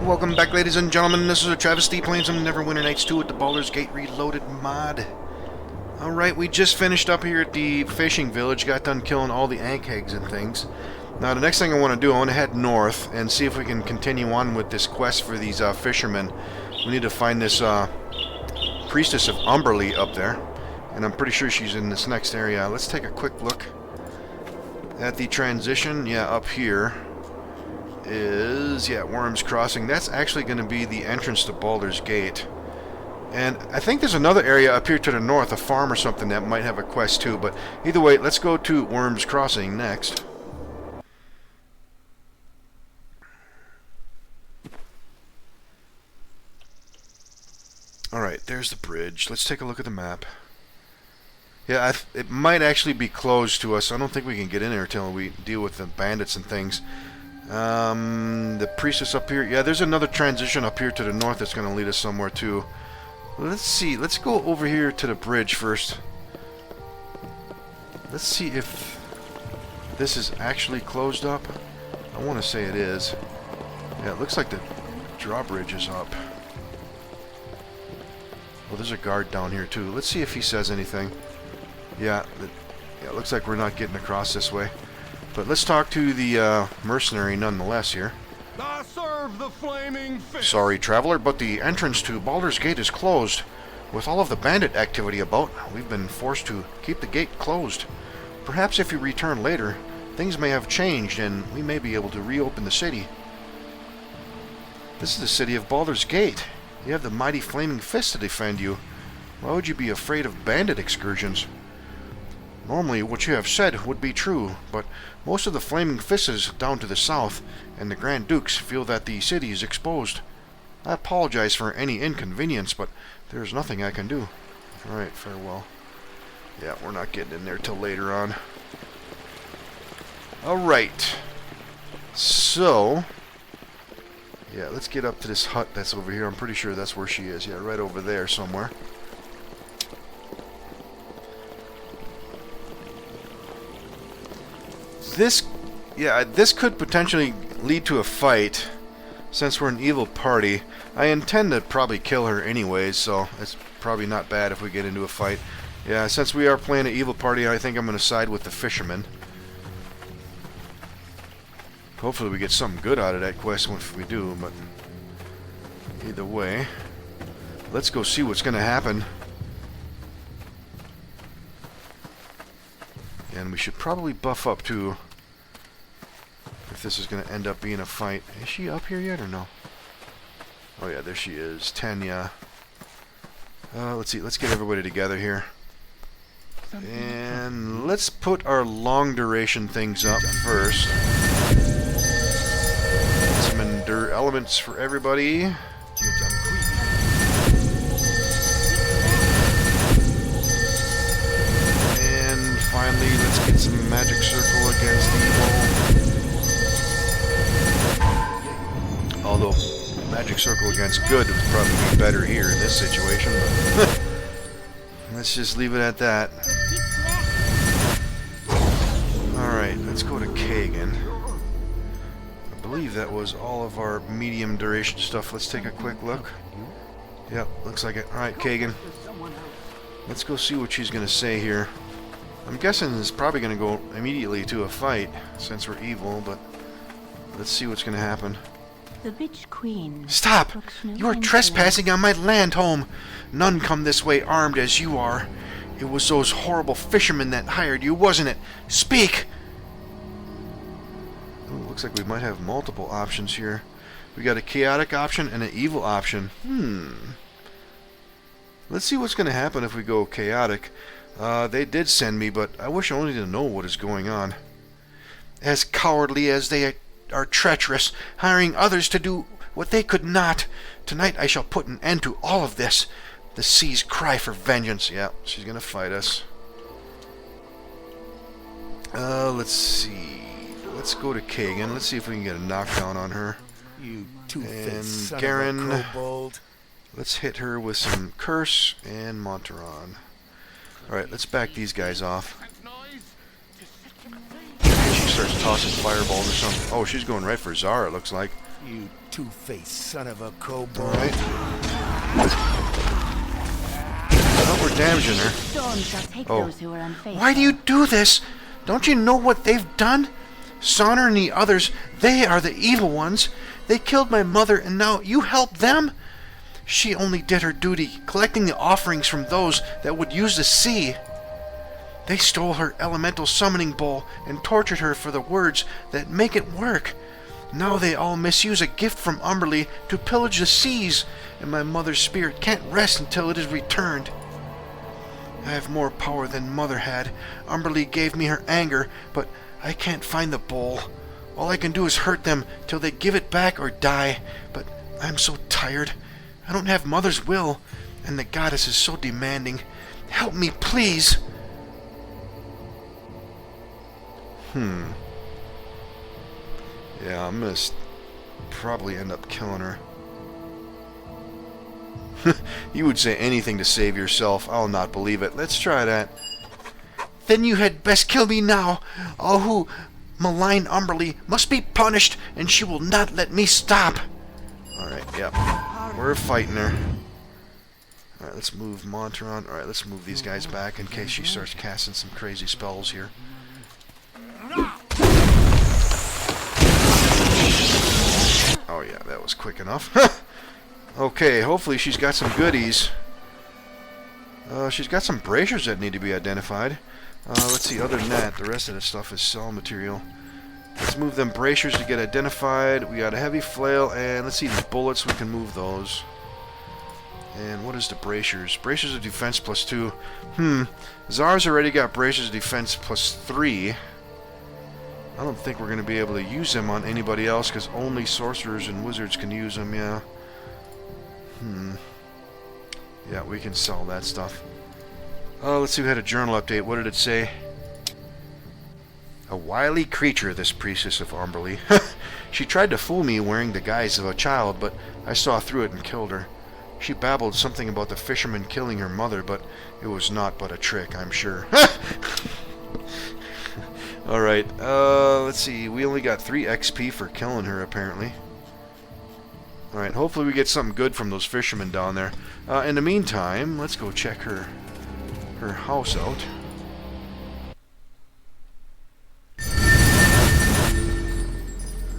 Welcome back, ladies and gentlemen. This is AhTravesty playing some Neverwinter Nights 2 with the Baldur's Gate Reloaded mod. Alright, we just finished up here at the fishing village, got done killing all the ankhegs and things. Now, the next thing I want to do, I want to head north and see if we can continue on with this quest for these fishermen. We need to find this priestess of Umberly up there, and I'm pretty sure she's in this next area. Let's take a quick look at the transition. Yeah, up here is, Worms Crossing. That's actually going to be the entrance to Baldur's Gate. And I think there's another area up here to the north, a farm or something, that might have a quest too. But either way, let's go to Worms Crossing next. Alright, there's the bridge. Let's take a look at the map. Yeah, it might actually be closed to us. I don't think we can get in there until we deal with the bandits and things. The priestess up here. Yeah, there's another transition up here to the north that's going to lead us somewhere too. Let's see. Let's go over here to the bridge first. Let's see if this is actually closed up. I want to say it is. Yeah, it looks like the drawbridge is up. Well, there's a guard down here too. Let's see if he says anything. Yeah, it looks like we're not getting across this way. But let's talk to the mercenary nonetheless here. I serve the flaming fist. Sorry, traveler, but the entrance to Baldur's Gate is closed. With all of the bandit activity about, we've been forced to keep the gate closed. Perhaps if you return later, things may have changed and we may be able to reopen the city. This is the city of Baldur's Gate. You have the mighty flaming fist to defend you. Why would you be afraid of bandit excursions? Normally, what you have said would be true, but most of the flaming fists is down to the south, and the Grand Dukes feel that the city is exposed. I apologize for any inconvenience, but there is nothing I can do. Alright, farewell. Yeah, we're not getting in there till later on. Alright. So, yeah, let's get up to this hut that's over here. I'm pretty sure that's where she is. Yeah, right over there somewhere. This could potentially lead to a fight, since we're an evil party. I intend to probably kill her anyways, so it's probably not bad if we get into a fight. Yeah, since we are playing an evil party, I think I'm going to side with the fishermen. Hopefully we get something good out of that quest if we do, but either way, let's go see what's going to happen. And we should probably buff up too, if this is going to end up being a fight. Is she up here yet or no? Oh yeah, there she is. 10, yeah. Let's see, let's get everybody together here. And let's put our long duration things up first. Some endure elements for everybody. And finally, let's get some magic circle against evil. Although, magic circle against good would probably be better here in this situation, but let's just leave it at that. Alright, let's go to Kagan. I believe that was all of our medium duration stuff. Let's take a quick look. Yep, looks like it. Alright, Kagan. Let's go see what she's going to say here. I'm guessing it's probably going to go immediately to a fight, since we're evil, but let's see what's going to happen. The Witch Queen. Stop! You are trespassing on my land home. None come this way armed as you are. It was those horrible fishermen that hired you, wasn't it? Speak! Ooh, looks like we might have multiple options here. We got a chaotic option and an evil option. Let's see what's going to happen if we go chaotic. They did send me, but I wish only to know what is going on. As cowardly as they are treacherous, hiring others to do what they could not. Tonight I shall put an end to all of this. The seas cry for vengeance. Yeah, she's gonna fight us. Let's see. Let's go to Kagan. Let's see if we can get a knockdown on her. You two-faced son Garen, of a kobold. let's hit her with some curse and Monteron. Alright, let's back these guys off. She starts tossing fireballs or something. Oh, she's going right for Zara, it looks like. You two-faced son of a kobold. Alright. Oh, we're damaging her. Storm shall take Oh. those who are unfaithful. Why do you do this? Don't you know what they've done? Sonner and the others, they are the evil ones. They killed my mother and now you help them? She only did her duty, collecting the offerings from those that would use the sea. They stole her elemental summoning bowl and tortured her for the words that make it work. Now they all misuse a gift from Umberly to pillage the seas, and my mother's spirit can't rest until it is returned. I have more power than Mother had. Umberly gave me her anger, but I can't find the bowl. All I can do is hurt them till they give it back or die, but I'm so tired. I don't have Mother's will, and the goddess is so demanding. Help me, please! Yeah, I'm gonna probably end up killing her. You would say anything to save yourself. I'll not believe it. Let's try that. Then you had best kill me now. All who malign Umberly must be punished, and she will not let me stop. Alright, yep. We're fighting her. Alright, let's move Monteron. Alright, let's move these guys back in case she starts casting some crazy spells here. Oh yeah, that was quick enough. Okay, hopefully she's got some goodies. She's got some braziers that need to be identified. Let's see, other than that, the rest of the stuff is cell material. Let's move them braziers to get identified. We got a heavy flail, and let's see these bullets, we can move those. And what is the braziers? Braziers of defense +2. Zara's already got braziers of defense +3. I don't think we're going to be able to use them on anybody else, because only sorcerers and wizards can use them, yeah. Yeah, we can sell that stuff. Let's see, we had a journal update. What did it say? A wily creature, this priestess of Umberly. She tried to fool me wearing the guise of a child, but I saw through it and killed her. She babbled something about the fisherman killing her mother, but it was not but a trick, I'm sure. Alright, let's see. We only got 3 XP for killing her, apparently. Alright, hopefully we get something good from those fishermen down there. In the meantime, let's go check her house out.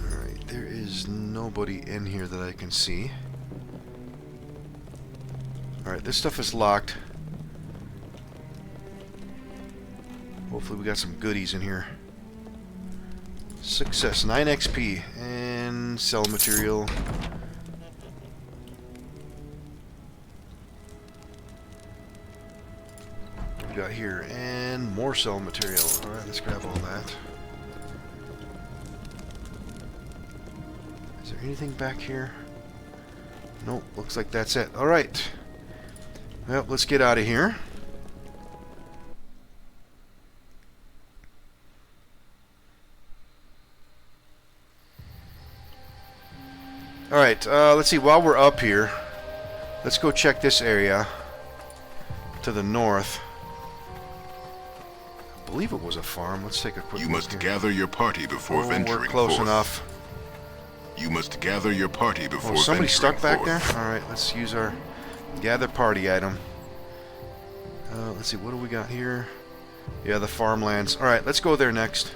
Alright, there is nobody in here that I can see. Alright, this stuff is locked. Hopefully we got some goodies in here. Success, 9 XP, and cell material. What we got here, and more cell material. Alright, let's grab all that. Is there anything back here? Nope, looks like that's it. Alright. Well, let's get out of here. Alright, let's see, while we're up here, let's go check this area to the north. I believe it was a farm. Let's take a quick look. You must gather your party before venturing we're close forth. enough. You must gather your party before Somebody venturing stuck back forth. there? Alright, let's use our gather party item. Let's see, what do we got here? Yeah, the farmlands. Alright, let's go there next.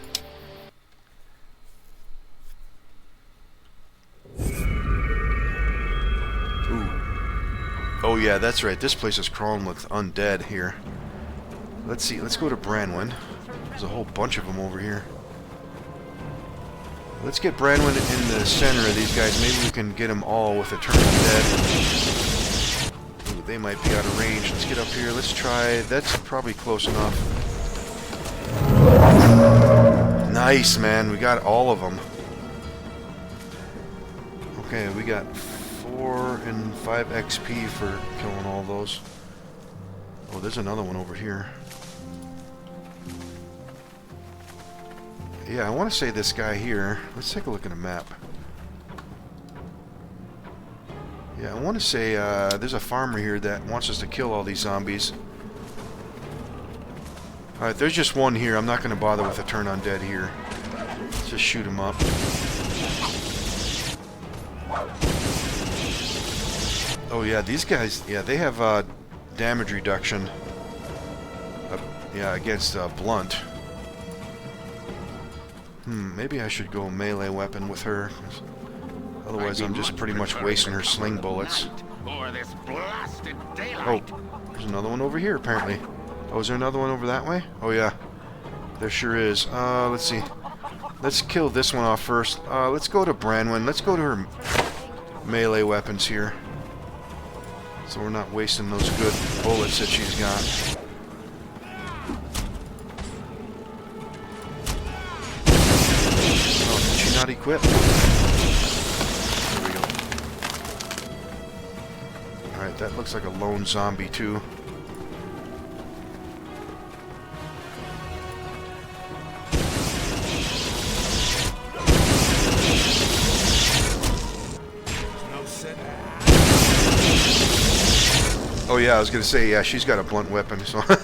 Oh yeah, that's right. This place is crawling with undead here. Let's see. Let's go to Branwyn. There's a whole bunch of them over here. Let's get Branwyn in the center of these guys. Maybe we can get them all with Eternal Dead. Ooh, they might be out of range. Let's get up here. Let's try. That's probably close enough. Nice, man. We got all of them. Okay, we got 4 and 5 XP for killing all those. Oh, there's another one over here. Yeah, I want to say this guy here. Let's take a look at a map. Yeah, I want to say there's a farmer here that wants us to kill all these zombies. Alright, there's just one here. I'm not going to bother with a turn undead here. just shoot him up. Oh yeah, these guys, yeah, they have damage reduction. Yeah, against blunt. Maybe I should go melee weapon with her. Otherwise, I'm just pretty much wasting her sling bullets. Or this blasted Oh, daylight. there's another one over here, apparently. Oh, is there another one over that way? Oh, yeah. There sure is. Let's see. Let's kill this one off first. Let's go to Branwen. Let's go to her melee weapons here. So we're not wasting those good bullets that she's got. Oh, did she not equip? There we go. Alright, that looks like a lone zombie, too. Oh yeah, I was gonna say, yeah, she's got a blunt weapon, so I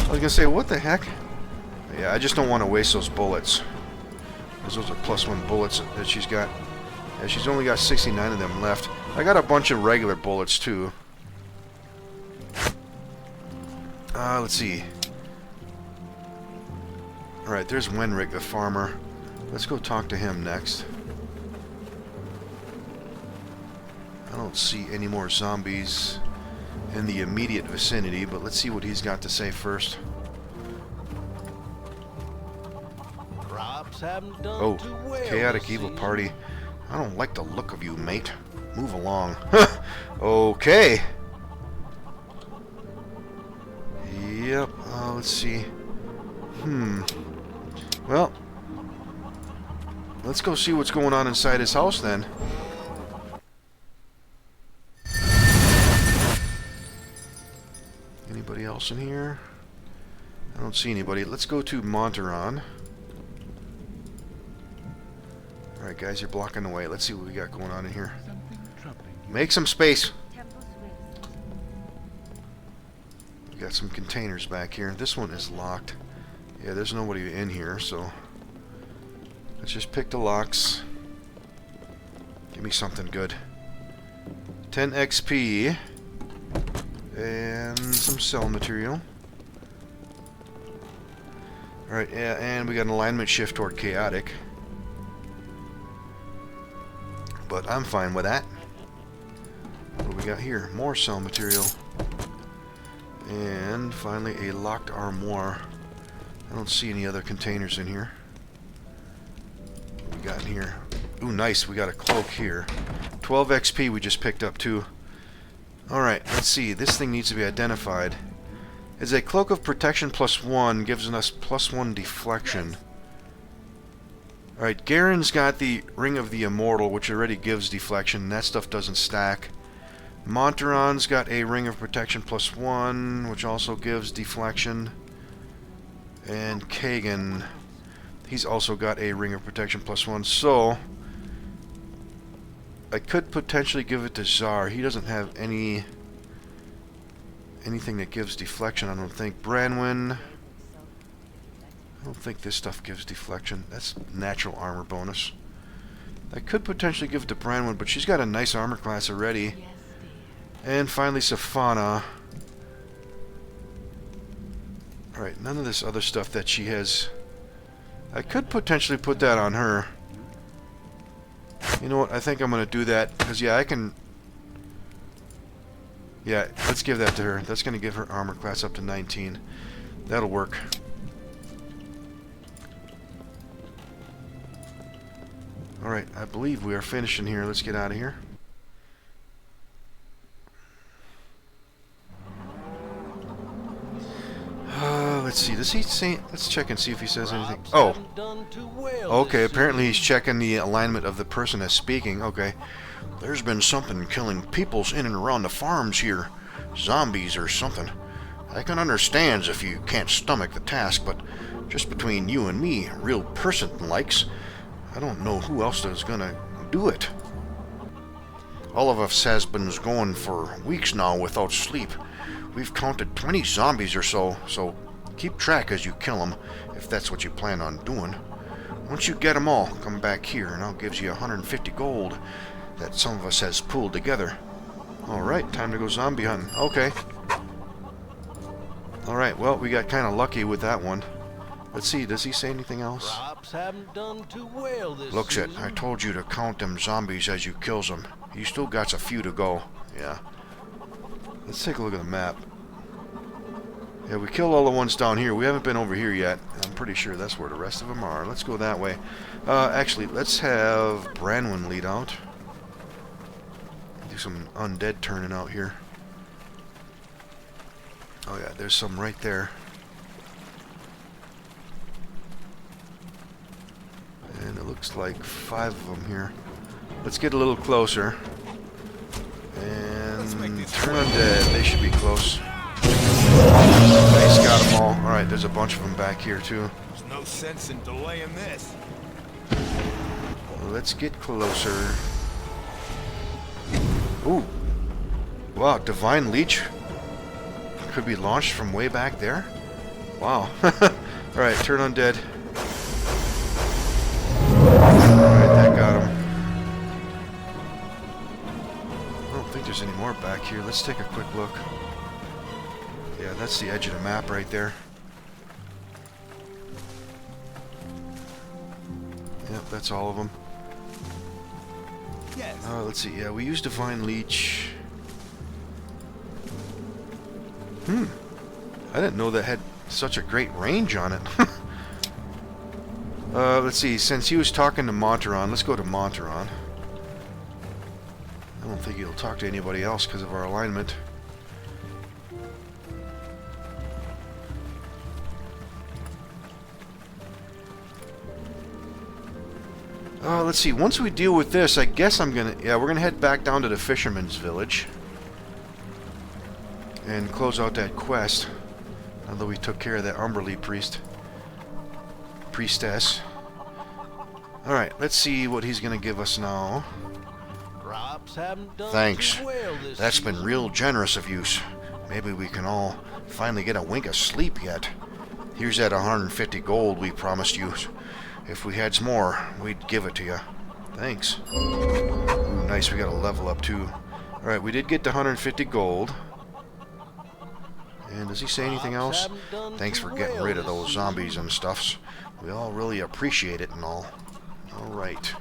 was gonna say, what the heck? Yeah, I just don't want to waste those bullets. Because those are +1 bullets that she's got. Yeah, she's only got 69 of them left. I got a bunch of regular bullets, too. Let's see. Alright, there's Wenrick, the farmer. Let's go talk to him next. I don't see any more zombies in the immediate vicinity, but let's see what he's got to say first. Oh, chaotic evil party. I don't like the look of you, mate. Move along. Okay. Yep, let's see. Well, let's go see what's going on inside his house then. Anybody else in here? I don't see anybody. Let's go to Monteron. Alright guys, you're blocking the way. Let's see what we got going on in here. Make some space! We got some containers back here. This one is locked. Yeah, there's nobody in here, so let's just pick the locks. Give me something good. 10 XP. And some cell material. Alright, yeah, and we got an alignment shift toward chaotic. But I'm fine with that. What do we got here? More cell material. And finally a locked armoire. I don't see any other containers in here. What we got in here? Ooh, nice. We got a cloak here. 12 XP we just picked up too. Alright, let's see. This thing needs to be identified. It's a cloak of protection +1, gives us +1 deflection. Alright, Garen's got the Ring of the Immortal, which already gives deflection. That stuff doesn't stack. Monteron's got a Ring of Protection +1, which also gives deflection. And Kagan, he's also got a Ring of Protection +1. So I could potentially give it to Czar. He doesn't have anything that gives deflection, I don't think. Branwen, I don't think this stuff gives deflection. That's natural armor bonus. I could potentially give it to Branwen, but she's got a nice armor class already. And finally Safana. Alright, none of this other stuff that she has. I could potentially put that on her. You know what, I think I'm going to do that, because yeah, I can... Yeah, let's give that to her. That's going to give her armor class up to 19. That'll work. Alright, I believe we are finishing here. Let's get out of here. Let's see, does he say... Let's check and see if he says anything. Oh! Okay, apparently he's checking the alignment of the person that's speaking. Okay. There's been something killing peoples in and around the farms here. Zombies or something. I can understand if you can't stomach the task, but just between you and me, real person likes, I don't know who else is gonna do it. All of us has been going for weeks now without sleep. We've counted 20 zombies or so, so keep track as you kill them, if that's what you plan on doing. Once you get them all, come back here and I'll give you 150 gold that some of us has pooled together. Alright, time to go zombie hunting. Okay. Alright, well, we got kind of lucky with that one. Let's see, does he say anything else? Crops haven't done too well this Looks it, season. I told you to count them zombies as you kills them. You still got a few to go. Yeah. Let's take a look at the map. Yeah, we killed all the ones down here. We haven't been over here yet. I'm pretty sure that's where the rest of them are. Let's go that way. Actually, let's have Branwyn lead out. Do some undead turning out here. Oh yeah, there's some right there. And it looks like 5 of them here. Let's get a little closer. And turn undead. They should be close. Nice, got them all. Alright, there's a bunch of them back here too. There's no sense in delaying this. Let's get closer. Ooh. Wow, Divine Leech could be launched from way back there? Wow. Alright, turn undead. Alright, that got him. I don't think there's any more back here. Let's take a quick look. Yeah, that's the edge of the map right there. Yep, that's all of them. Yes. Let's see. Yeah, we used Divine Leech. I didn't know that had such a great range on it. Let's see. Since he was talking to Monteron, let's go to Monteron. I don't think he'll talk to anybody else because of our alignment. Let's see. Once we deal with this, I guess I'm gonna... Yeah, we're gonna head back down to the Fisherman's Village. And close out that quest. Although we took care of that Umberly priestess. Alright, let's see what he's gonna give us now. Crops haven't done Thanks. too well this That's season. been real generous of you. Maybe we can all finally get a wink of sleep yet. Here's that 150 gold we promised you. If we had some more, we'd give it to you. Thanks. Ooh, nice, we got a level up too. Alright, we did get the 150 gold. And does he say anything else? Thanks for getting rid of those zombies and stuffs. We all really appreciate it and all. Alright.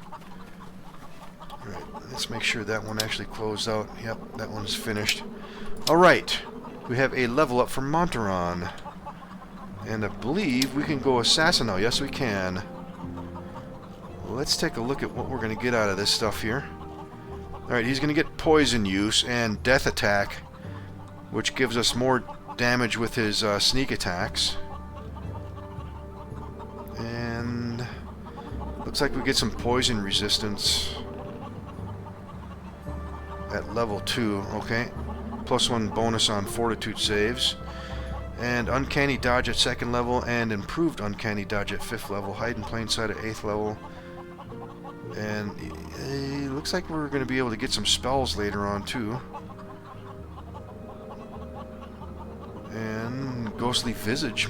Alright, let's make sure that one actually closed out. Yep, that one's finished. Alright, we have a level up for Monteron. And I believe we can go assassin now. Yes, we can. Let's take a look at what we're going to get out of this stuff here. Alright, he's going to get poison use and death attack, which gives us more damage with his sneak attacks. And looks like we get some poison resistance at level 2. Okay. +1 bonus on fortitude saves. And uncanny dodge at 2nd level and improved uncanny dodge at 5th level. Hide in plain sight at 8th level. And it looks like we're going to be able to get some spells later on too. And ghostly visage.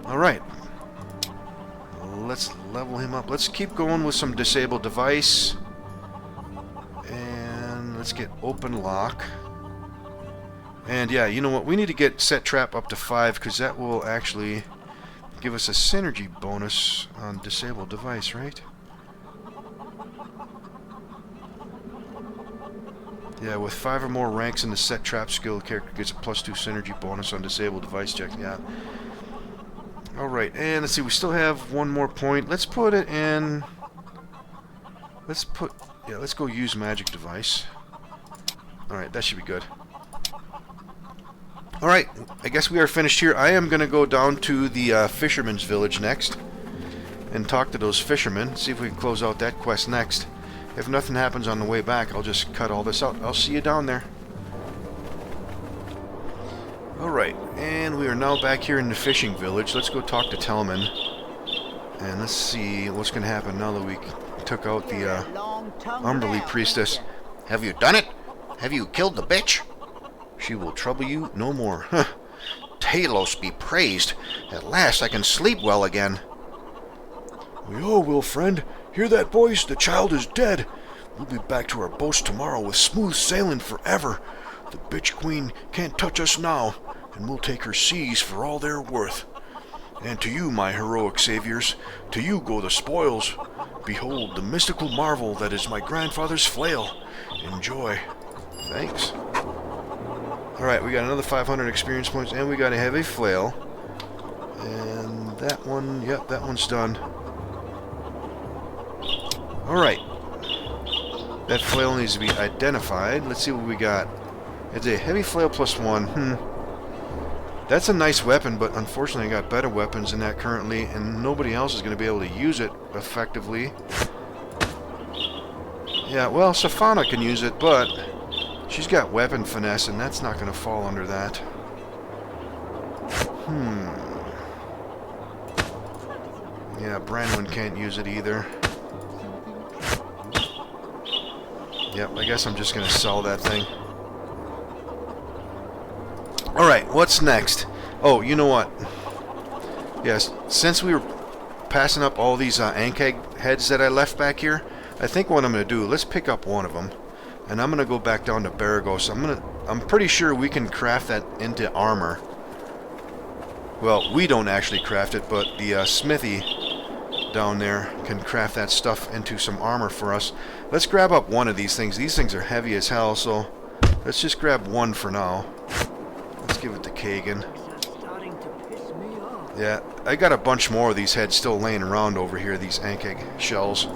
Alright. Let's level him up. Let's keep going with some disabled device. And let's get open lock. And yeah, you know what? We need to get set trap up to 5 because that will actually give us a synergy bonus on disabled device, right? Yeah, with 5 or more ranks in the set trap skill, the character gets a +2 synergy bonus on disabled device check. Yeah. Alright, and let's see, we still have one more point. Let's put it in... Let's go use magic device. Alright, that should be good. Alright, I guess we are finished here. I am going to go down to the Fisherman's Village next and talk to those fishermen, see if we can close out that quest next. If nothing happens on the way back, I'll just cut all this out. I'll see you down there. Alright, and we are now back here in the fishing village. Let's go talk to Telman. And let's see what's going to happen now that we took out the Umberly priestess. Have you done it? Have you killed the bitch? She will trouble you no more. Talos be praised. At last I can sleep well again. We all will, friend. Hear that, boys? The child is dead. We'll be back to our boats tomorrow with smooth sailing forever. The bitch queen can't touch us now, and we'll take her seas for all they're worth. And to you, my heroic saviors, to you go the spoils. Behold the mystical marvel that is my grandfather's flail. Enjoy. Thanks. Alright, we got another 500 experience points, and we got a heavy flail. And that one, yep, that one's done. Alright. That flail needs to be identified. Let's see what we got. It's a heavy flail +1. That's a nice weapon, but unfortunately I got better weapons than that currently, and nobody else is going to be able to use it effectively. Yeah, well, Safana can use it, but she's got weapon finesse, and that's not going to fall under that. Yeah, Branwyn can't use it either. Yep, I guess I'm just going to sell that thing. Alright, what's next? Oh, you know what? Yes, since we were passing up all these Ankeg heads that I left back here, I think what I'm going to do, let's pick up one of them. And I'm going to go back down to Baragos. I'm pretty sure we can craft that into armor. Well, we don't actually craft it, but the smithy down there can craft that stuff into some armor for us. Let's grab up one of these things. These things are heavy as hell, so let's just grab one for now. Let's give it to Kagan. Yeah, I got a bunch more of these heads still laying around over here, these Ankeg shells.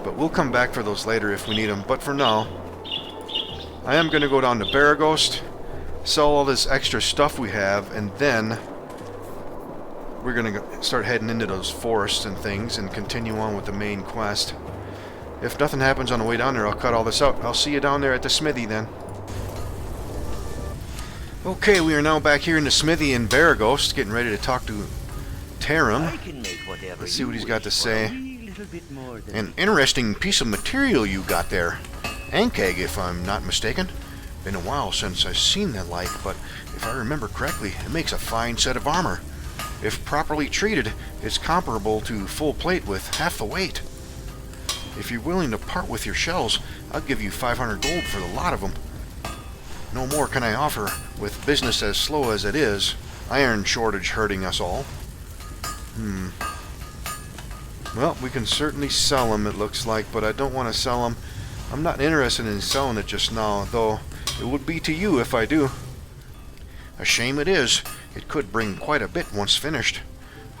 But we'll come back for those later if we need them. But for now, I am going to go down to Baragos, sell all this extra stuff we have, and then we're going to start heading into those forests and things and continue on with the main quest. If nothing happens on the way down there, I'll cut all this out. I'll see you down there at the smithy then. Okay, we are now back here in the smithy in Baragos, getting ready to talk to Tarim. Let's see what he's got to say. An interesting piece of material you got there. Ankeg, if I'm not mistaken. Been a while since I've seen that like, but if I remember correctly, it makes a fine set of armor. If properly treated, it's comparable to full plate with half the weight. If you're willing to part with your shells, I'll give you 500 gold for the lot of them. No more can I offer, with business as slow as it is, iron shortage hurting us all. Well, we can certainly sell them, it looks like, but I don't want to sell them. I'm not interested in selling it just now, though it would be to you if I do. A shame it is. It could bring quite a bit once finished.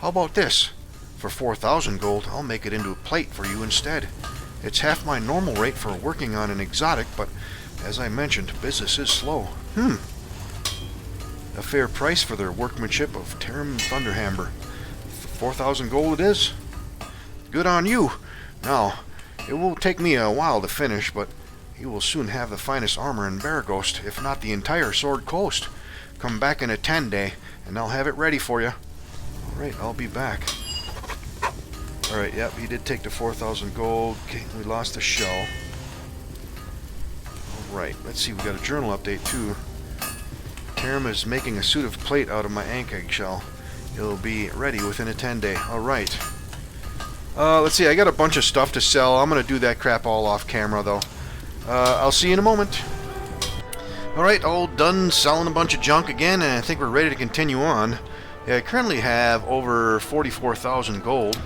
How about this? For 4,000 gold, I'll make it into a plate for you instead. It's half my normal rate for working on an exotic, but as I mentioned, business is slow. A fair price for their workmanship of Tarim Thunderhammer. 4,000 gold it is. Good on you. Now, it will take me a while to finish, but you will soon have the finest armor in Baragos, if not the entire Sword Coast. Come back in a 10-day, and I'll have it ready for you. Alright, I'll be back. Alright, yep, he did take the 4,000 gold. Okay, we lost the shell. Alright, let's see, we got a journal update too. Tarim is making a suit of plate out of my Ankeg shell. It'll be ready within a 10-day. Alright. Let's see, I got a bunch of stuff to sell. I'm gonna do that crap all off camera though. I'll see you in a moment. Alright, all done selling a bunch of junk again, and I think we're ready to continue on. Yeah, I currently have over 44,000 gold,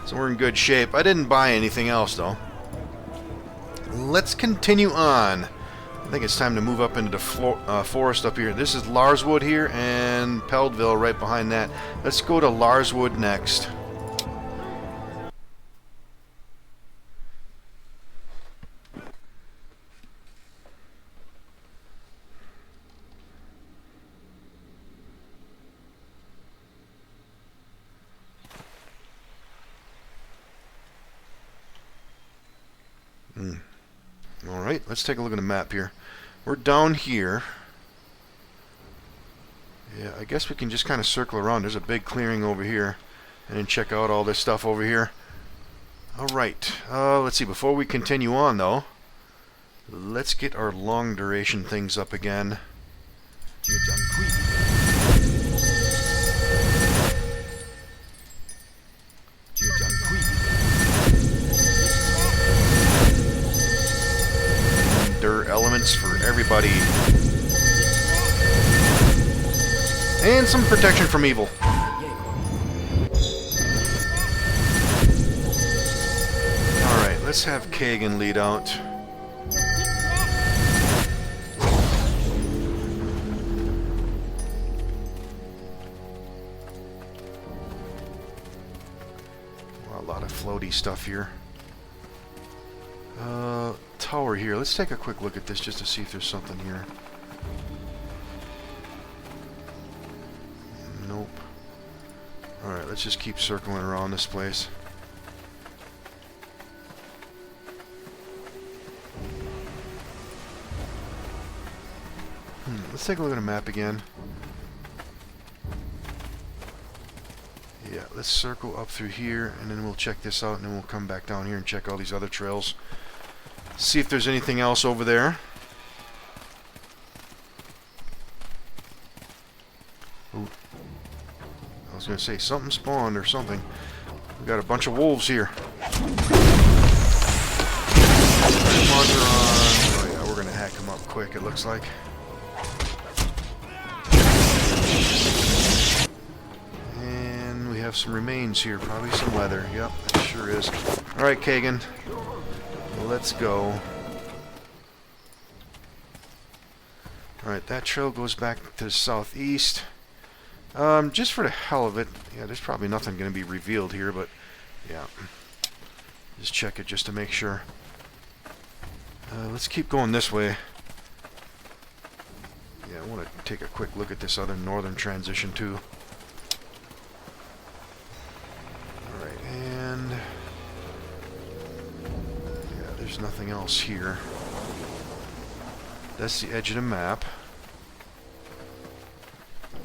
so we're in good shape. I didn't buy anything else though. Let's continue on. I think it's time to move up into the forest up here. This is Larswood here, and Peldville right behind that. Let's go to Larswood next. Alright, let's take a look at the map here. We're down here. Yeah, I guess we can just kind of circle around. There's a big clearing over here. And then check out all this stuff over here. Alright, let's see. Before we continue on, though, let's get our long duration things up again. buddy. And some protection from evil. Alright, let's have Kagan lead out. Well, a lot of floaty stuff here. Tower here. Let's take a quick look at this just to see if there's something here. Nope. Alright, let's just keep circling around this place. Let's take a look at the map again. Yeah, let's circle up through here, and then we'll check this out, and then we'll come back down here and check all these other trails. See if there's anything else over there. Ooh. I was going to say something spawned or something. We got a bunch of wolves here. Oh yeah, we're going to hack them up quick, it looks like. And we have some remains here, probably some leather. Yep, it sure is. Alright, Kagan. Let's go. Alright, that trail goes back to the southeast. Just for the hell of it, yeah, there's probably nothing going to be revealed here, but yeah. Just check it just to make sure. Let's keep going this way. Yeah, I want to take a quick look at this other northern transition too. Alright, and there's nothing else here. That's the edge of the map.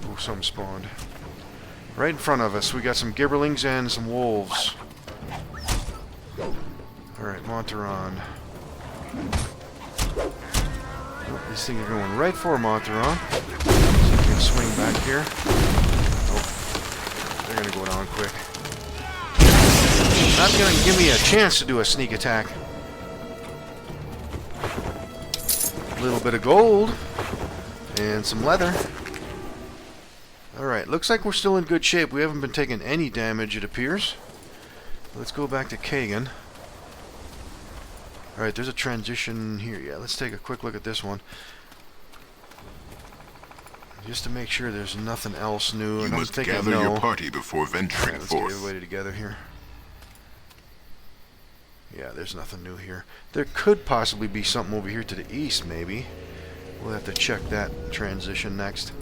Ooh, something spawned. Right in front of us, we got some gibberlings and some wolves. Alright, Monteron. Oh, these things are going right for Monteron. See if we can swing back here. Oh, they're going to go down quick. Not going to give me a chance to do a sneak attack. A little bit of gold and some leather. Alright, looks like we're still in good shape. We haven't been taking any damage, it appears. Let's go back to Kagan. Alright, there's a transition here. Yeah, let's take a quick look at this one. Just to make sure there's nothing else new. You must gather your party before venturing let's forth. get everybody together here. Yeah, there's nothing new here. There could possibly be something over here to the east, maybe. We'll have to check that transition next.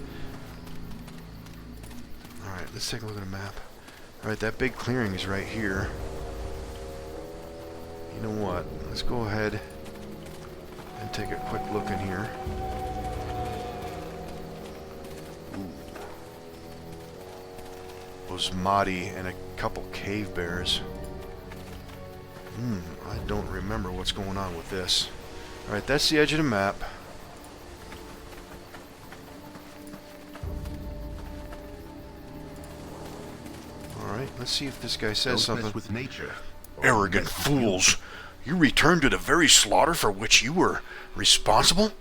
Alright, let's take a look at the map. Alright, that big clearing is right here. You know what? Let's go ahead and take a quick look in here. Ooh. Osmati and a couple cave bears. I don't remember what's going on with this. Alright, that's the edge of the map. Alright, let's see if this guy says something. With nature. Arrogant fools! You returned to the very slaughter for which you were responsible?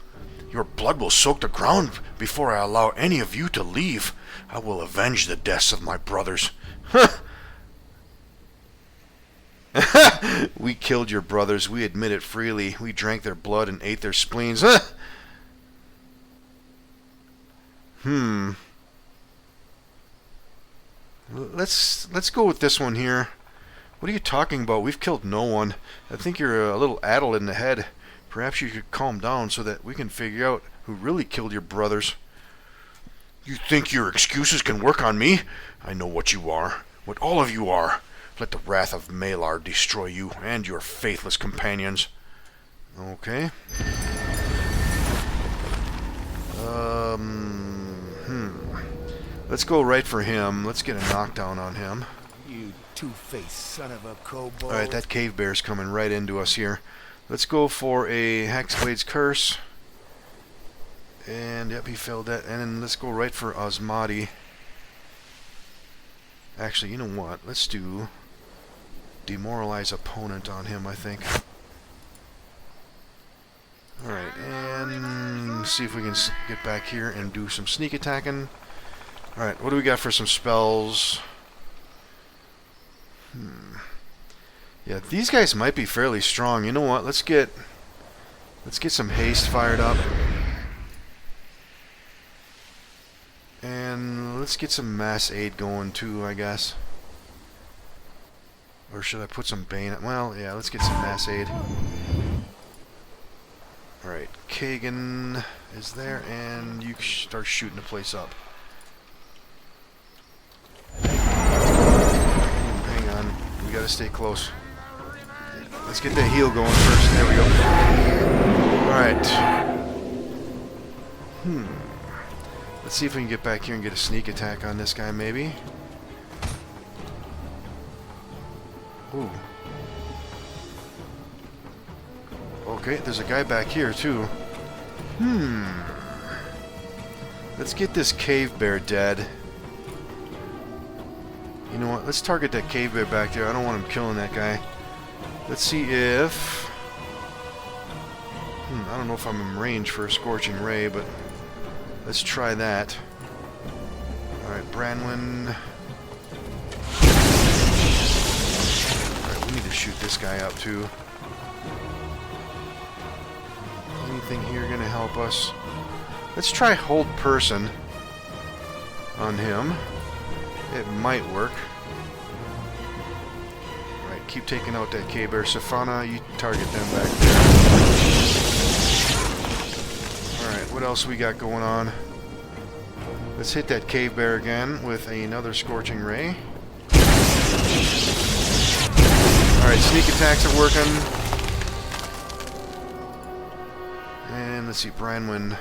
Your blood will soak the ground before I allow any of you to leave. I will avenge the deaths of my brothers. We killed your brothers. We admit it freely. We drank their blood and ate their spleens. Let's go with this one here. What are you talking about? We've killed no one. I think you're a little addled in the head. Perhaps you should calm down so that we can figure out who really killed your brothers. You think your excuses can work on me? I know what you are. What all of you are. Let the wrath of Malar destroy you and your faithless companions. Okay. Let's go right for him. Let's get a knockdown on him. You two-faced son of a kobold. Alright, that cave bear's coming right into us here. Let's go for a Hexblade's Curse. And, yep, he failed that. And then let's go right for Osmati. Actually, you know what? Let's do Demoralize Opponent on him, I think. Alright, and Let's see if we can get back here and do some sneak attacking. Alright, what do we got for some spells? Yeah, these guys might be fairly strong. You know what? Let's get some haste fired up. And let's get some mass aid going too, I guess. Or should I put some bane? Well, yeah, let's get some mass aid. Alright, Kagan is there, and you start shooting the place up. Hang on, we gotta stay close. Let's get that heal going first. There we go. Alright. Let's see if we can get back here and get a sneak attack on this guy, maybe. Ooh. Okay, there's a guy back here, too. Let's get this cave bear dead. You know what? Let's target that cave bear back there. I don't want him killing that guy. Let's see if... I don't know if I'm in range for a Scorching Ray, but let's try that. Alright, Branwyn. Alright, we need to shoot this guy up, too. Anything here gonna help us? Let's try Hold Person on him. It might work. Right, keep taking out that K-Bear. Safana, you target them back there. Alright, what else we got going on? Let's hit that Cave Bear again with another Scorching Ray. Alright, sneak attacks are working. And let's see, Branwyn.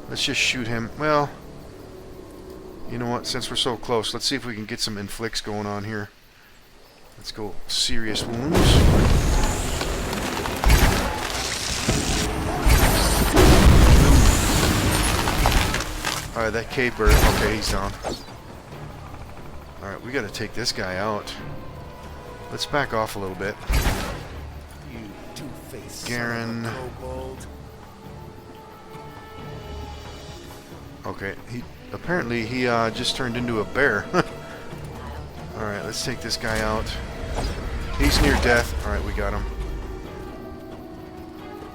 Let's just shoot him. Well, you know what? Since we're so close, let's see if we can get some inflicts going on here. Let's go serious wounds. Alright, that cave bird. Okay, he's down. Alright, we gotta take this guy out. Let's back off a little bit. You two-faced Garen. son of a kobold. Okay, apparently he just turned into a bear. Alright, let's take this guy out. He's near death. Alright, we got him.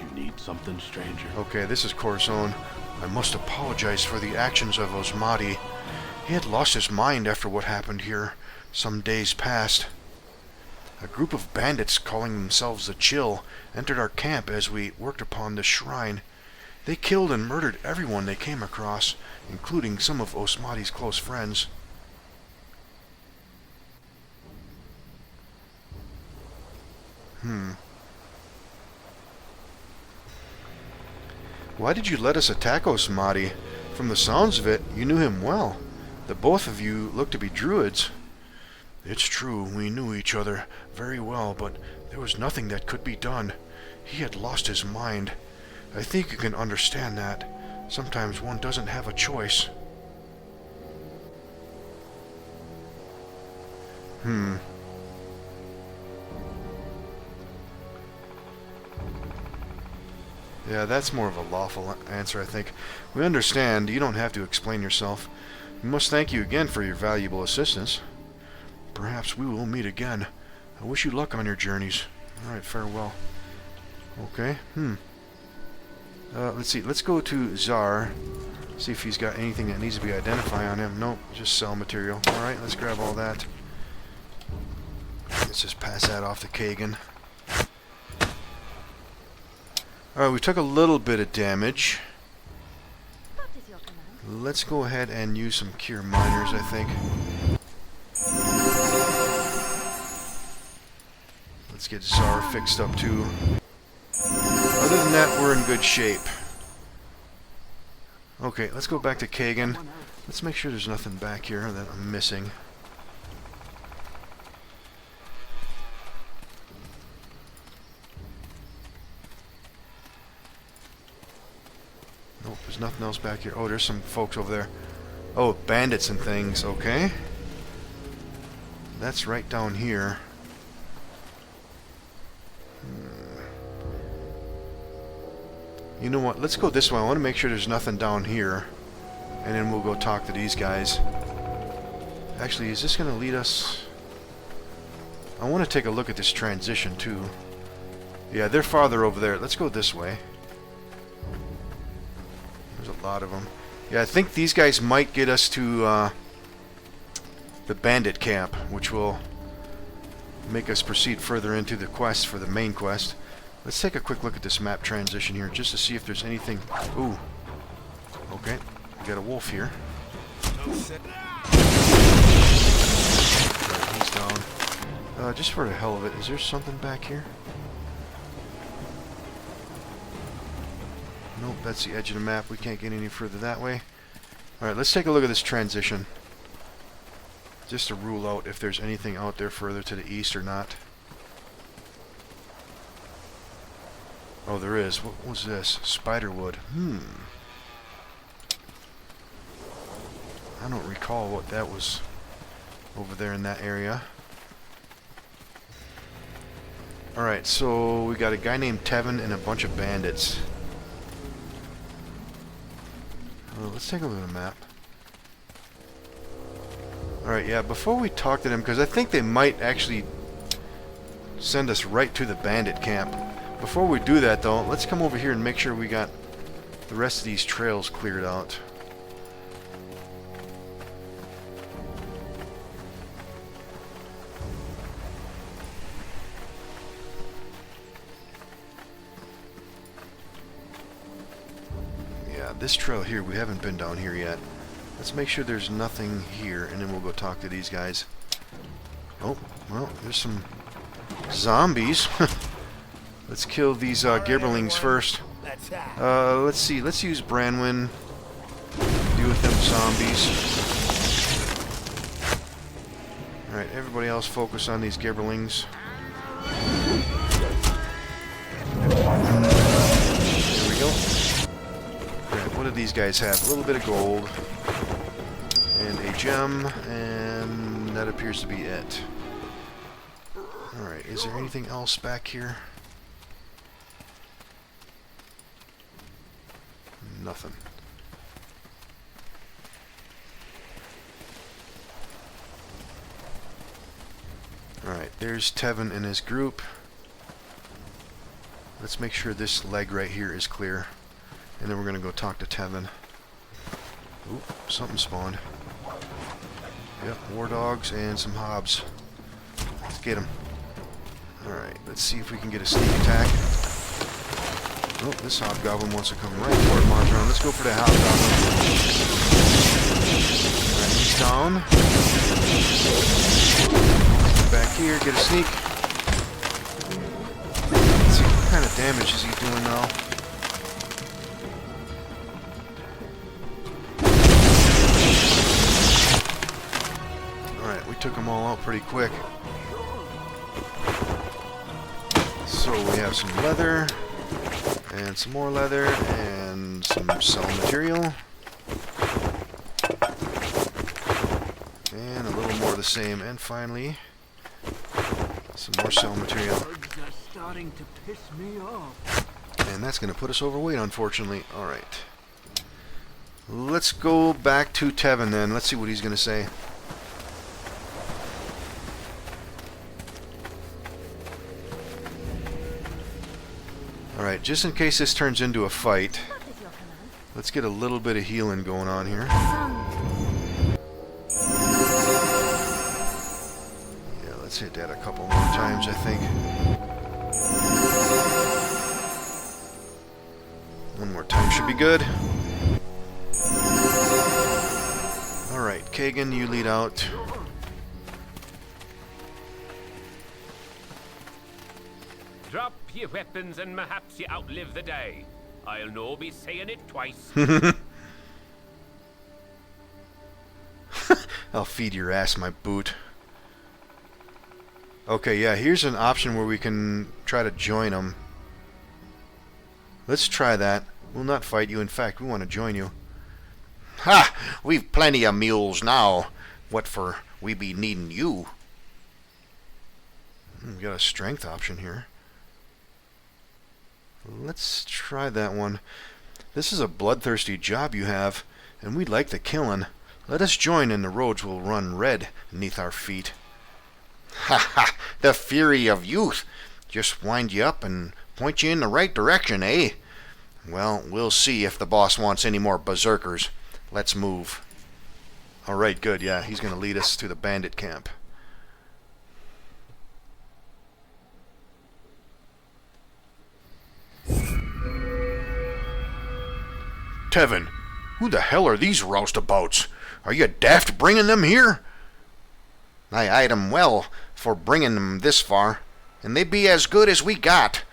You need something, stranger. Okay, this is Corazon. I must apologize for the actions of Osmati. He had lost his mind after what happened here some days past. A group of bandits calling themselves the Chill entered our camp as we worked upon the shrine. They killed and murdered everyone they came across, including some of Osmati's close friends. Why did you let us attack Osmati? From the sounds of it, you knew him well. The both of you look to be druids. It's true, we knew each other very well, but there was nothing that could be done. He had lost his mind. I think you can understand that. Sometimes one doesn't have a choice. Yeah, that's more of a lawful answer, I think. We understand. You don't have to explain yourself. We must thank you again for your valuable assistance. Perhaps we will meet again. I wish you luck on your journeys. Alright, farewell. Okay, let's see. Let's go to Czar. See if he's got anything that needs to be identified on him. Nope, just sell material. Alright, let's grab all that. Let's just pass that off to Kagan. Alright, we took a little bit of damage. Let's go ahead and use some Cure Miners, I think. Let's get Czar fixed up too. Other than that, we're in good shape. Okay, let's go back to Kagan. Let's make sure there's nothing back here that I'm missing. Nope, there's nothing else back here. Oh, there's some folks over there. Oh, bandits and things. Okay. That's right down here. You know what? Let's go this way. I want to make sure there's nothing down here. And then we'll go talk to these guys. Actually, is this going to lead us... I want to take a look at this transition, too. Yeah, they're farther over there. Let's go this way. There's a lot of them. Yeah, I think these guys might get us to the bandit camp, which will make us proceed further into the quest for the main quest. Let's take a quick look at this map transition here, just to see if there's anything... Ooh. Okay, we got a wolf here. Right, he's down. Just for the hell of it, is there something back here? Nope, that's the edge of the map. We can't get any further that way. Alright, let's take a look at this transition. Just to rule out if there's anything out there further to the east or not. Oh, there is. What was this? Spiderwood. I don't recall what that was over there in that area. Alright, so we got a guy named Tevin and a bunch of bandits. Let's take a look at the map. Alright, yeah, before we talk to them, because I think they might actually send us right to the bandit camp. Before we do that, though, let's come over here and make sure we got the rest of these trails cleared out. Yeah, this trail here, we haven't been down here yet. Let's make sure there's nothing here, and then we'll go talk to these guys. Oh, well, there's some zombies. Let's kill these gibberlings first. Let's see. Let's use Branwyn. Deal with them zombies. Alright, everybody else focus on these gibberlings. There we go. Alright, what do these guys have? A little bit of gold. And a gem. And that appears to be it. Alright, is there anything else back here? Nothing. Alright, there's Tevin and his group. Let's make sure this leg right here is clear. And then we're going to go talk to Tevin. Oop, something spawned. Yep, war dogs and some hobs. Let's get them. Alright, let's see if we can get a sneak attack. Oh, this hobgoblin wants to come right for it, Martron. Let's go for the hobgoblin. Alright, he's down. Get back here, get a sneak. Let's see, what kind of damage is he doing now? Alright, we took them all out pretty quick. So we have some leather. And some more leather, and some cell material. And a little more of the same, and finally, some more cell material. Starting to piss me off. And that's going to put us overweight, unfortunately. Alright. Let's go back to Tevin then. Let's see what he's going to say. Alright, just in case this turns into a fight, let's get a little bit of healing going on here. Yeah, let's hit that a couple more times, I think. One more time should be good. Alright, Kagan, you lead out. Drop your weapons and perhaps you outlive the day. I'll no be saying it twice. I'll feed your ass my boot. Okay, yeah, here's an option where we can try to join them. Let's try that. We'll not fight you. In fact, we want to join you. Ha! We've plenty of mules now. What for we be needing you? We got a strength option here. Let's try that one. This is a bloodthirsty job you have, and we'd like the killing. Let us join and the roads will run red beneath our feet. Ha ha! The fury of youth. Just wind you up and point you in the right direction, eh? Well, we'll see if the boss wants any more berserkers. Let's move. Alright, good, yeah. He's going to lead us to the bandit camp. Tevin, who the hell are these roustabouts? Are you daft bringing them here? I eyed 'em well for bringing them this far, and they be as good as we got.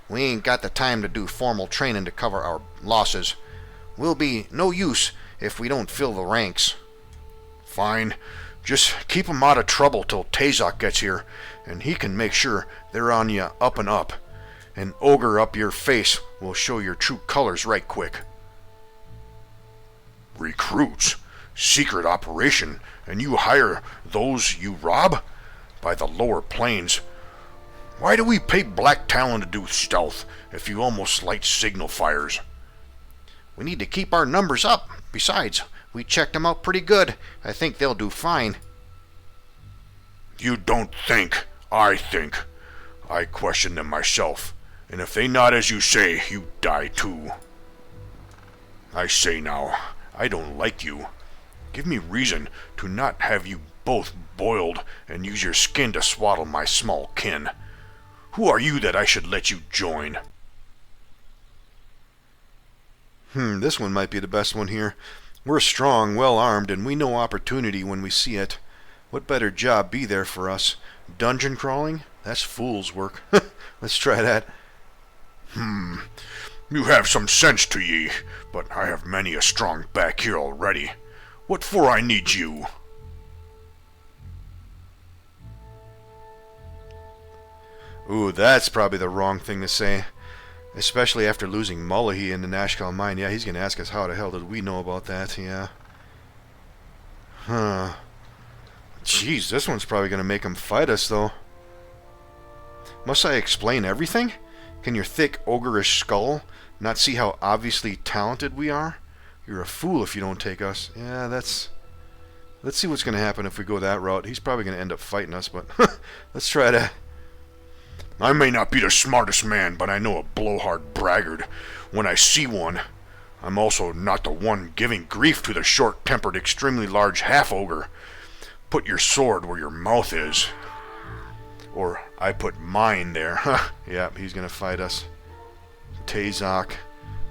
We ain't got the time to do formal training to cover our losses. We'll be no use if we don't fill the ranks. Fine. Just keep 'em out of trouble till Tazok gets here, and he can make sure they're on you up and up. An ogre up your face will show your true colors right quick. Recruits? Secret operation, and you hire those you rob? By the lower plains. Why do we pay Black Talon to do stealth if you almost light signal fires? We need to keep our numbers up. Besides, we checked them out pretty good. I think they'll do fine. You don't think. I think. I question them myself, and if they not as you say, you die too. I say now, I don't like you. Give me reason to not have you both boiled and use your skin to swaddle my small kin. Who are you that I should let you join? This one might be the best one here. We're strong, well-armed, and we know opportunity when we see it. What better job be there for us? Dungeon crawling? That's fool's work. Let's try that. You have some sense to ye, but I have many a strong back here already. What for I need you? Ooh, that's probably the wrong thing to say. Especially after losing Mullahy in the Nashkel mine. Yeah, he's going to ask us how the hell did we know about that, yeah. Huh. Jeez, this one's probably going to make him fight us, though. Must I explain everything? Can your thick, ogreish skull not see how obviously talented we are? You're a fool if you don't take us. Yeah, that's... Let's see what's going to happen if we go that route. He's probably going to end up fighting us, but... Let's try that. I may not be the smartest man, but I know a blowhard braggart when I see one. I'm also not the one giving grief to the short-tempered, extremely large half-ogre. Put your sword where your mouth is. Or I put mine there. Yep, he's going to fight us. Tazok.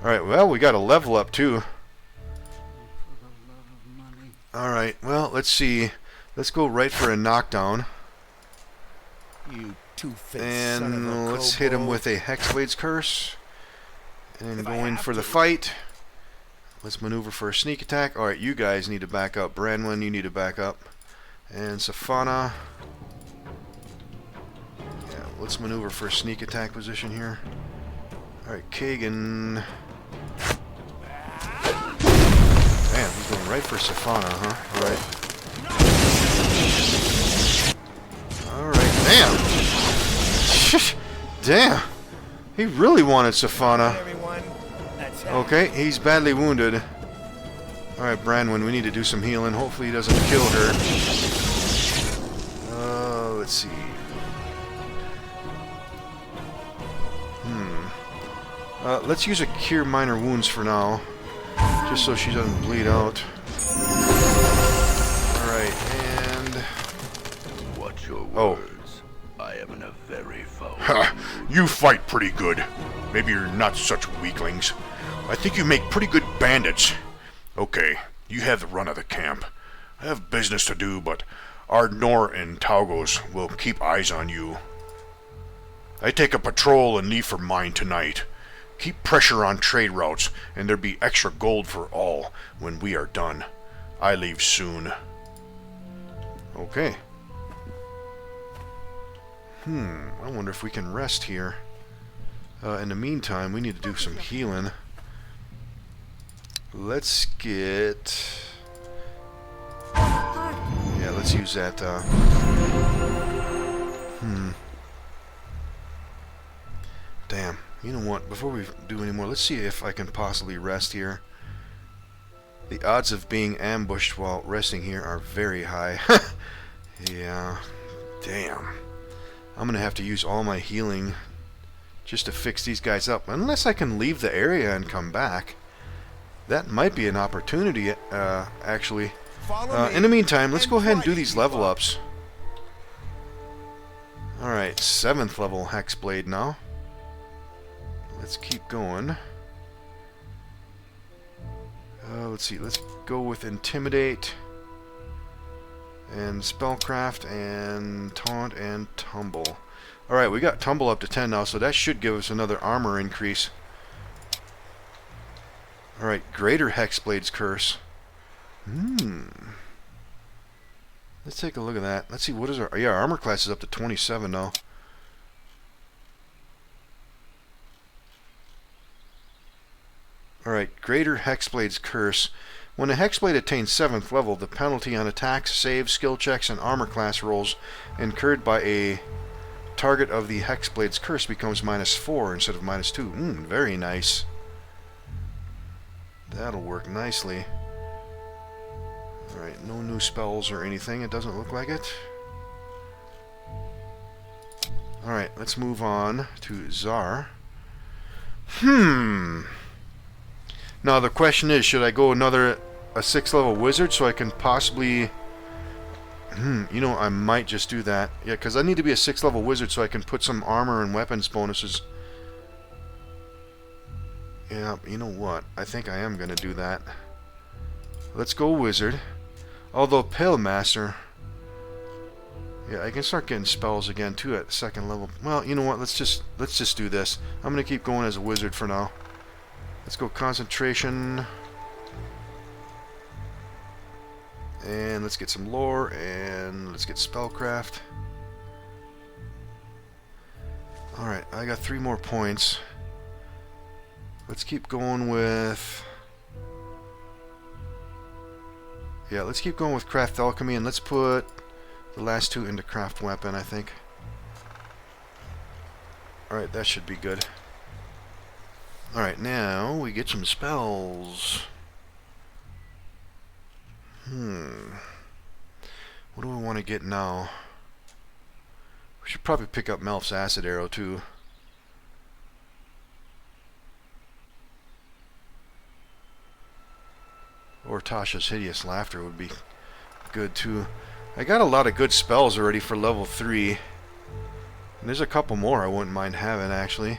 Alright, well, we got a level up, too. Alright, well, let's see. Let's go right for a knockdown. You two-faced son of a And let's hit him kobold. with a Hexblade's Curse. And go in for the fight. Let's maneuver for a sneak attack. Alright, you guys need to back up. Branwyn, you need to back up. And Safana. Yeah, let's maneuver for a sneak attack position here. Alright, Kagan. Damn, he's going right for Safana, huh? Alright. Alright, damn! Damn! He really wanted Safana. Everyone, that's how Okay, he's badly wounded. Alright, Branwyn, we need to do some healing. Hopefully he doesn't kill her. Let's see. Let's use a Cure Minor Wounds for now. Just so she doesn't bleed out. Alright, and... Watch your Oh. words. I am in a very foul Ha! You fight pretty good. Maybe you're not such weaklings. I think you make pretty good bandits. Okay, you have the run of the camp. I have business to do, but Ardnor and Taugos will keep eyes on you. I take a patrol and leave for mine tonight. Keep pressure on trade routes, and there'll be extra gold for all when we are done. I leave soon. Okay. I wonder if we can rest here. In the meantime, we need to do some healing. Let's get... Yeah, let's use that, Damn. You know what? Before we do any more, let's see if I can possibly rest here. The odds of being ambushed while resting here are very high. Yeah. Damn. I'm going to have to use all my healing just to fix these guys up. Unless I can leave the area and come back. That might be an opportunity, actually. In the meantime, let's go ahead and do these level ups. Alright, 7th level Hexblade now. Let's keep going. Let's see, let's go with Intimidate, and Spellcraft, and Taunt, and Tumble. Alright, we got Tumble up to 10 now, so that should give us another armor increase. Alright, Greater Hexblade's Curse. Let's take a look at that. Let's see, what is our... Yeah, our armor class is up to 27 now. Alright, Greater Hexblade's Curse. When a Hexblade attains 7th level, the penalty on attacks, saves, skill checks, and armor class rolls incurred by a target of the Hexblade's Curse becomes -4 instead of -2. Very nice. That'll work nicely. Alright, no new spells or anything. It doesn't look like it. Alright, let's move on to Czar. Now the question is, should I go a 6th level wizard so I can possibly... you know, I might just do that. Yeah, because I need to be a 6th level wizard so I can put some armor and weapons bonuses. Yeah, you know what? I think I am going to do that. Let's go wizard. Although Pale Master... Yeah, I can start getting spells again too at the 2nd level. Well, you know what? Let's just do this. I'm going to keep going as a wizard for now. Let's go Concentration. And let's get some lore, and let's get Spellcraft. Alright, I got 3 more points. Let's keep going with... Yeah, let's keep going with Craft Alchemy, and let's put the last 2 into Craft Weapon, I think. Alright, that should be good. Alright, now we get some spells. What do we want to get now? We should probably pick up Melf's Acid Arrow too. Or Tasha's Hideous Laughter would be good too. I got a lot of good spells already for level 3. And there's a couple more I wouldn't mind having actually.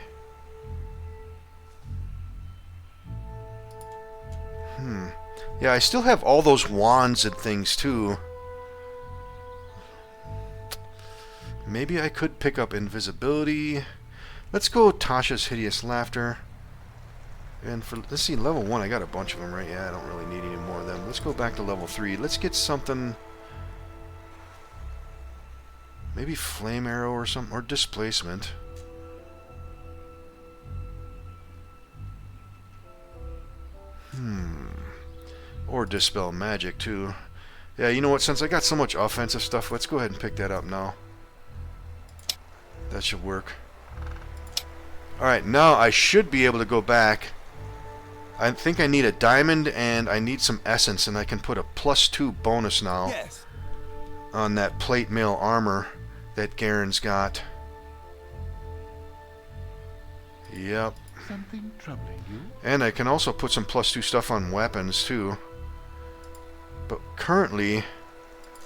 Yeah, I still have all those wands and things too. Maybe I could pick up Invisibility. Let's go Tasha's Hideous Laughter. And for, let's see, level 1, I got a bunch of them, right? Yeah, I don't really need any more of them. Let's go back to level 3. Let's get something... Maybe Flame Arrow or something, or Displacement. Or Dispel Magic, too. Yeah, you know what? Since I got so much offensive stuff, let's go ahead and pick that up now. That should work. Alright, now I should be able to go back. I think I need a diamond and I need some essence, and I can put a +2 bonus now on that plate mail armor that Garen's got. Yep. Something troubling you? And I can also put some +2 stuff on weapons too. But currently,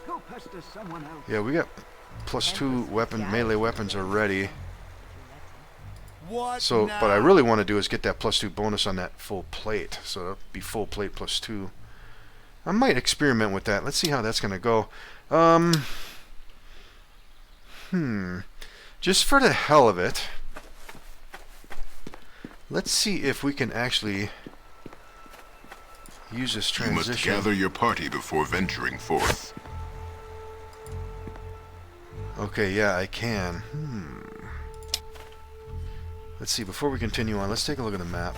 Go pester someone else. yeah, we got +2 melee weapons already. What So, now? but I really want to do is get that +2 bonus on that full plate. So that'll be full plate +2. I might experiment with that. Let's see how that's gonna go. Just for the hell of it, let's see if we can actually use this You must transition. gather your party before venturing forth. Okay, yeah, I can. Let's see, before we continue on, let's take a look at the map.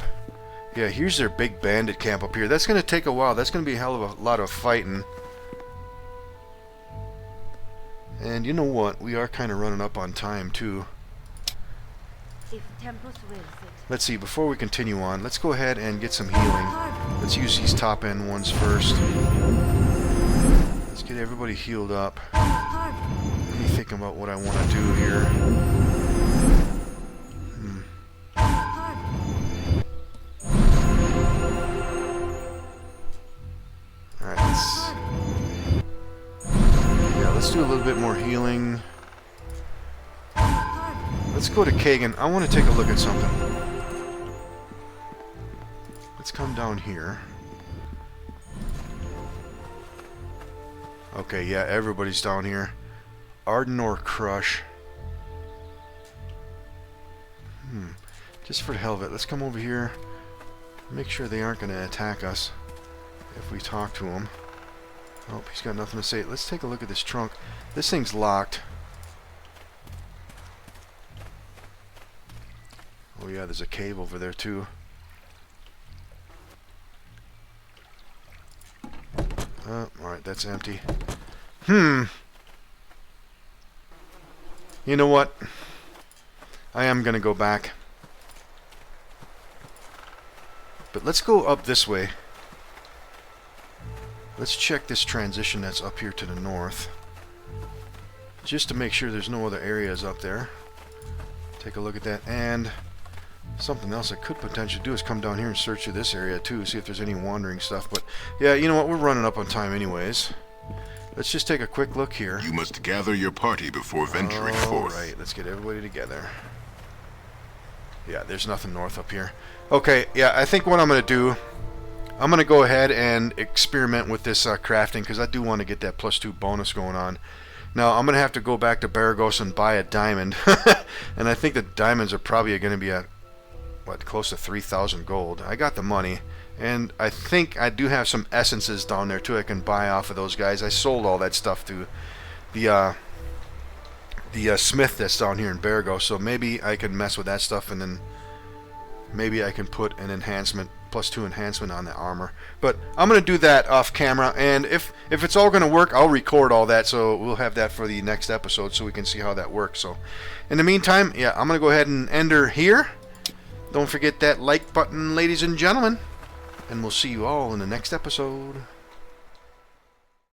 Yeah, here's their big bandit camp up here. That's going to take a while. That's going to be a hell of a lot of fighting. And you know what? We are kind of running up on time, too. If Tempus wills it. Let's see, before we continue on, let's go ahead and get some healing. Let's use these top end ones first. Let's get everybody healed up. Let me think about what I want to do here. Let's do a little bit more healing. Let's go to Kagan. I want to take a look at something. Let's come down here. Okay, yeah, everybody's down here. Ardenor Crush. Just for the hell of it, let's come over here. Make sure they aren't going to attack us if we talk to them. Oh, he's got nothing to say. Let's take a look at this trunk. This thing's locked. Oh yeah, there's a cave over there too. Alright, that's empty. You know what? I am gonna go back. But let's go up this way. Let's check this transition that's up here to the north. Just to make sure there's no other areas up there. Take a look at that. And something else I could potentially do is come down here and search through this area too, see if there's any wandering stuff. But yeah, you know what? We're running up on time anyways. Let's just take a quick look here. You must gather your party before venturing forth. Alright, let's get everybody together. Yeah, there's nothing north up here. Okay, yeah, I think what I'm going to do, I'm going to go ahead and experiment with this crafting, because I do want to get that +2 bonus going on. Now, I'm going to have to go back to Baragos and buy a diamond. And I think the diamonds are probably going to be at, what, close to 3,000 gold. I got the money. And I think I do have some essences down there, too, I can buy off of those guys. I sold all that stuff to the smith that's down here in Baragos. So maybe I can mess with that stuff, and then maybe I can put an enhancement, +2 enhancement on the armor. But I'm going to do that off camera, and if it's all going to work, I'll record all that, so we'll have that for the next episode so we can see how that works. So in the meantime, yeah, I'm going to go ahead and end her here. Don't forget that like button, ladies and gentlemen, and we'll see you all in the next episode.